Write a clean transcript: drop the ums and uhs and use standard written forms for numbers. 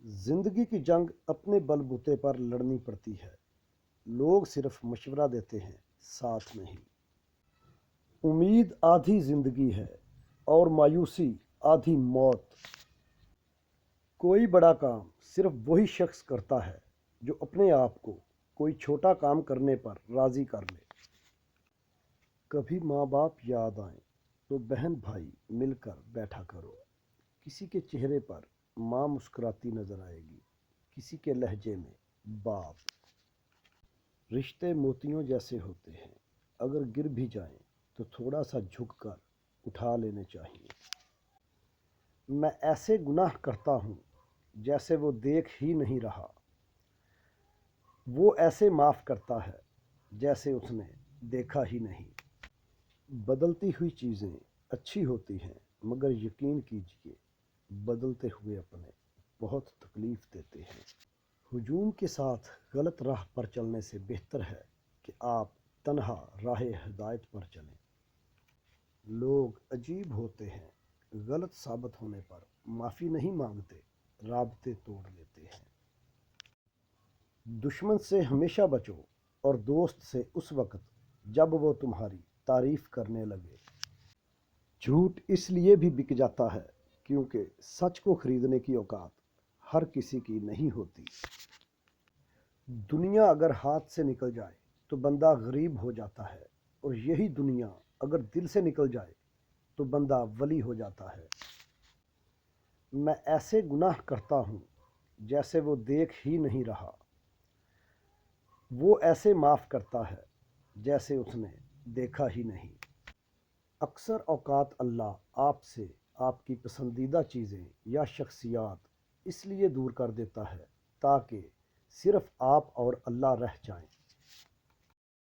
زندگی کی جنگ اپنے بل بوتے پر لڑنی پڑتی ہے۔ لوگ صرف مشورہ دیتے ہیں، ساتھ نہیں۔ امید آدھی زندگی ہے اور مایوسی آدھی موت۔ کوئی بڑا کام صرف وہی شخص کرتا ہے جو اپنے آپ کو کوئی چھوٹا کام کرنے پر راضی کر لے۔ کبھی ماں باپ یاد آئیں تو بہن بھائی مل کر بیٹھا کرو۔ کسی کے چہرے پر ماں مسکراتی نظر آئے گی، کسی کے لہجے میں باپ۔ رشتے موتیوں جیسے ہوتے ہیں، اگر گر بھی جائیں تو تھوڑا سا جھک کر اٹھا لینے چاہیے۔ میں ایسے گناہ کرتا ہوں جیسے وہ دیکھ ہی نہیں رہا۔ وہ ایسے معاف کرتا ہے جیسے اس نے دیکھا ہی نہیں۔ بدلتی ہوئی چیزیں اچھی ہوتی ہیں، مگر یقین کیجیے بدلتے ہوئے اپنے بہت تکلیف دیتے ہیں۔ ہجوم کے ساتھ غلط راہ پر چلنے سے بہتر ہے کہ آپ تنہا راہ ہدایت پر چلیں۔ لوگ عجیب ہوتے ہیں، غلط ثابت ہونے پر معافی نہیں مانگتے، رابطے توڑ لیتے ہیں۔ دشمن سے ہمیشہ بچو اور دوست سے اس وقت جب وہ تمہاری تعریف کرنے لگے۔ جھوٹ اس لیے بھی بک جاتا ہے کیونکہ سچ کو خریدنے کی اوقات ہر کسی کی نہیں ہوتی۔ دنیا اگر ہاتھ سے نکل جائے تو بندہ غریب ہو جاتا ہے، اور یہی دنیا اگر دل سے نکل جائے تو بندہ ولی ہو جاتا ہے۔ میں ایسے گناہ کرتا ہوں جیسے وہ دیکھ ہی نہیں رہا۔ وہ ایسے معاف کرتا ہے جیسے اس نے دیکھا ہی نہیں۔ اکثر اوقات اللہ آپ سے آپ کی پسندیدہ چیزیں یا شخصیات اس لیے دور کر دیتا ہے تاکہ صرف آپ اور اللہ رہ جائیں۔